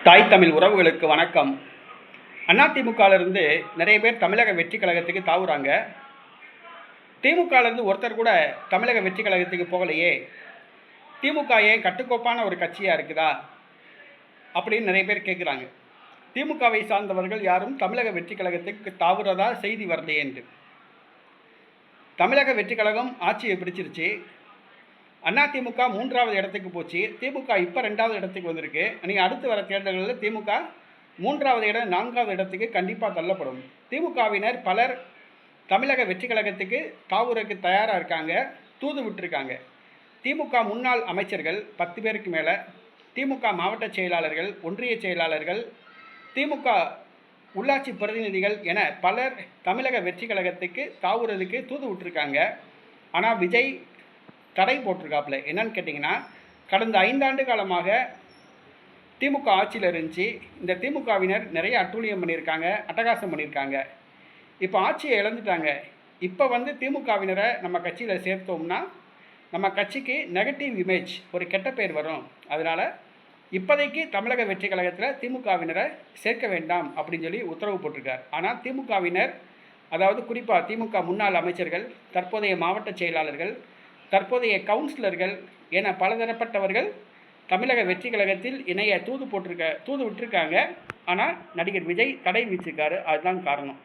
தாய் தமிழ் உறவுகளுக்கு வணக்கம். அதிமுகவிலிருந்து நிறைய பேர் தமிழக வெற்றி கழகத்துக்கு தாவுறாங்க. திமுகவிலிருந்து ஒருத்தர் கூட தமிழக வெற்றி கழகத்துக்கு போகலையே, திமுக ஏன் கட்டுக்கோப்பான ஒரு கட்சியாக இருக்குதா அப்படின்னு நிறைய பேர் கேட்குறாங்க. திமுகவை சார்ந்தவர்கள் யாரும் தமிழக வெற்றி கழகத்துக்கு தாவுறதா செய்தி வரலையே என்று. தமிழக வெற்றி கழகம் ஆட்சியை பிடிச்சிருச்சு. அதிமுக 3வது இடத்துக்கு போச்சு. திமுக இப்போ 2வது இடத்துக்கு வந்திருக்கு. நீங்கள் அடுத்து வர தேர்தல்களில் திமுக 3வது இடம் 4வது இடத்துக்கு கண்டிப்பாக தள்ளப்படும். திமுகவினர் பலர் தமிழக வெற்றி கழகத்துக்கு தாவுறதுக்கு தயாராக இருக்காங்க, தூது விட்டுருக்காங்க. திமுக முன்னாள் அமைச்சர்கள் 10 பேருக்கு மேலே, திமுக மாவட்ட செயலாளர்கள், ஒன்றிய செயலாளர்கள், திமுக உள்ளாட்சி பிரதிநிதிகள் என பலர் தமிழக வெற்றி கழகத்துக்கு தாவுறதுக்கு தூது விட்டுருக்காங்க. ஆனால் விஜய் தடை போட்டிருக்காப்புல. என்னன்னு கேட்டிங்கன்னா, கடந்த 5 ஆண்டு காலமாக திமுக ஆட்சியில் இருந்துச்சு. இந்த திமுகவினர் நிறைய அட்டூழியம் பண்ணியிருக்காங்க, அட்டகாசம் பண்ணியிருக்காங்க. இப்போ ஆட்சியை இழந்துட்டாங்க. இப்போ திமுகவினரை நம்ம கட்சியில் சேர்த்தோம்னா நம்ம கட்சிக்கு நெகட்டிவ் இமேஜ், ஒரு கெட்ட பேர் வரும். அதனால் இப்போதைக்கு தமிழக வெற்றி கழகத்தில் திமுகவினரை சேர்க்க வேண்டாம் அப்படின்னு சொல்லி உத்தரவு போட்டிருக்கார். ஆனால் திமுகவினர், அதாவது குறிப்பாக திமுக முன்னாள் அமைச்சர்கள், தற்போதைய மாவட்ட செயலாளர்கள், தற்போதைய கவுன்சிலர்கள் என பலதரப்பட்டவர்கள் தமிழக வெற்றி கழகத்தில் இணைய தூது விட்டுருக்காங்க. ஆனால் நடிகர் விஜய் தடை விதிச்சிருக்காரு. அதுதான் காரணம்.